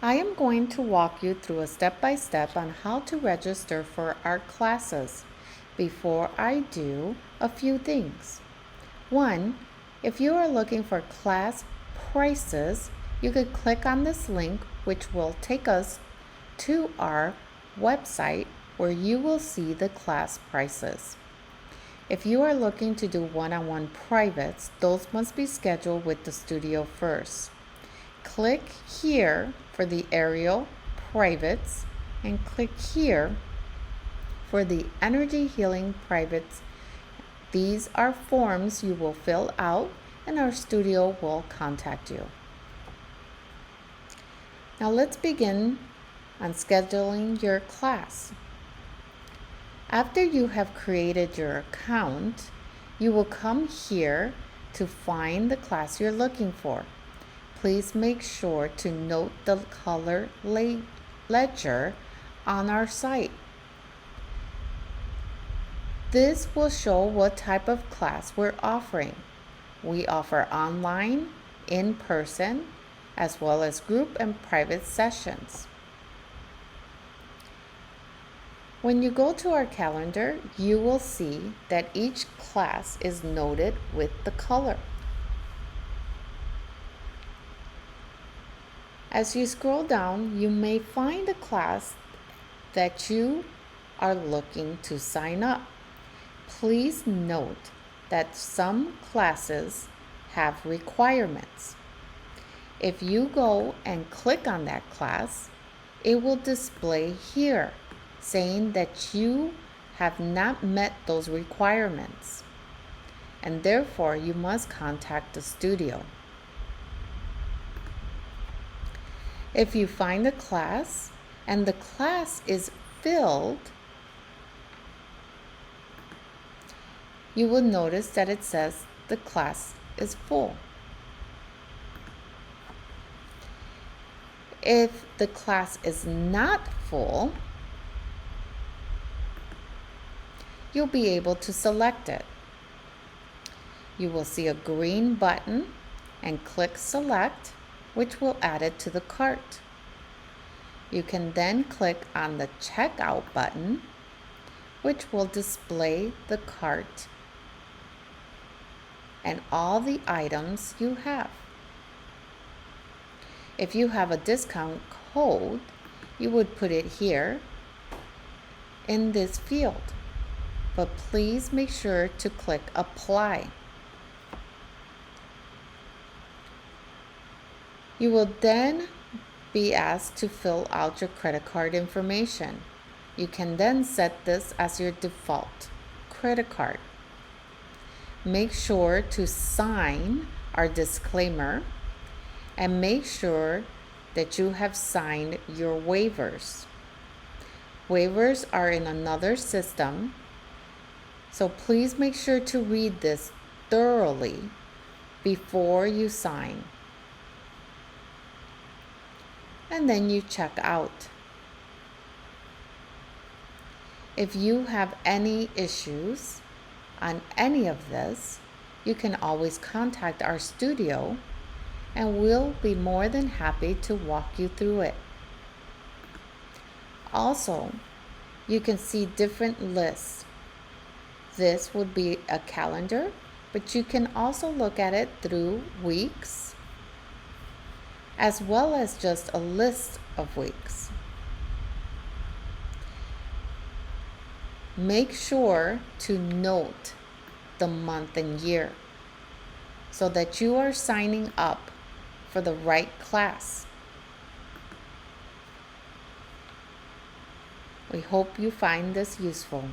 I am going to walk you through a step-by-step on how to register for our classes. Before I do, a few things. 1. If you are looking for class prices, you could click on this link, which will take us to our website where you will see the class prices. If you are looking to do one-on-one privates, those must be scheduled with the studio first. Click here for the aerial privates and click here for the energy healing privates. These are forms you will fill out and our studio will contact you. Now let's begin on scheduling your class. After you have created your account, you will come here to find the class you're looking for. Please make sure to note the color ledger on our site. This will show what type of class we're offering. We offer online, in-person, as well as group and private sessions. When you go to our calendar, you will see that each class is noted with the color. As you scroll down, you may find a class that you are looking to sign up. Please note that some classes have requirements. If you go and click on that class, it will display here saying that you have not met those requirements, and therefore you must contact the studio. If you find a class and the class is filled, you will notice that it says the class is full. If the class is not full, you'll be able to select it. You will see a green button and click select, which will add it to the cart. You can then click on the checkout button, which will display the cart and all the items you have. If you have a discount code, you would put it here in this field, but please make sure to click apply. You will then be asked to fill out your credit card information. You can then set this as your default credit card. Make sure to sign our disclaimer and make sure that you have signed your waivers. Waivers are in another system, so please make sure to read this thoroughly before you sign. And then you check out. If you have any issues on any of this, you can always contact our studio and we'll be more than happy to walk you through it. Also, you can see different lists. This would be a calendar, but you can also look at it through weeks, as well as just a list of weeks. Make sure to note the month and year so that you are signing up for the right class. We hope you find this useful.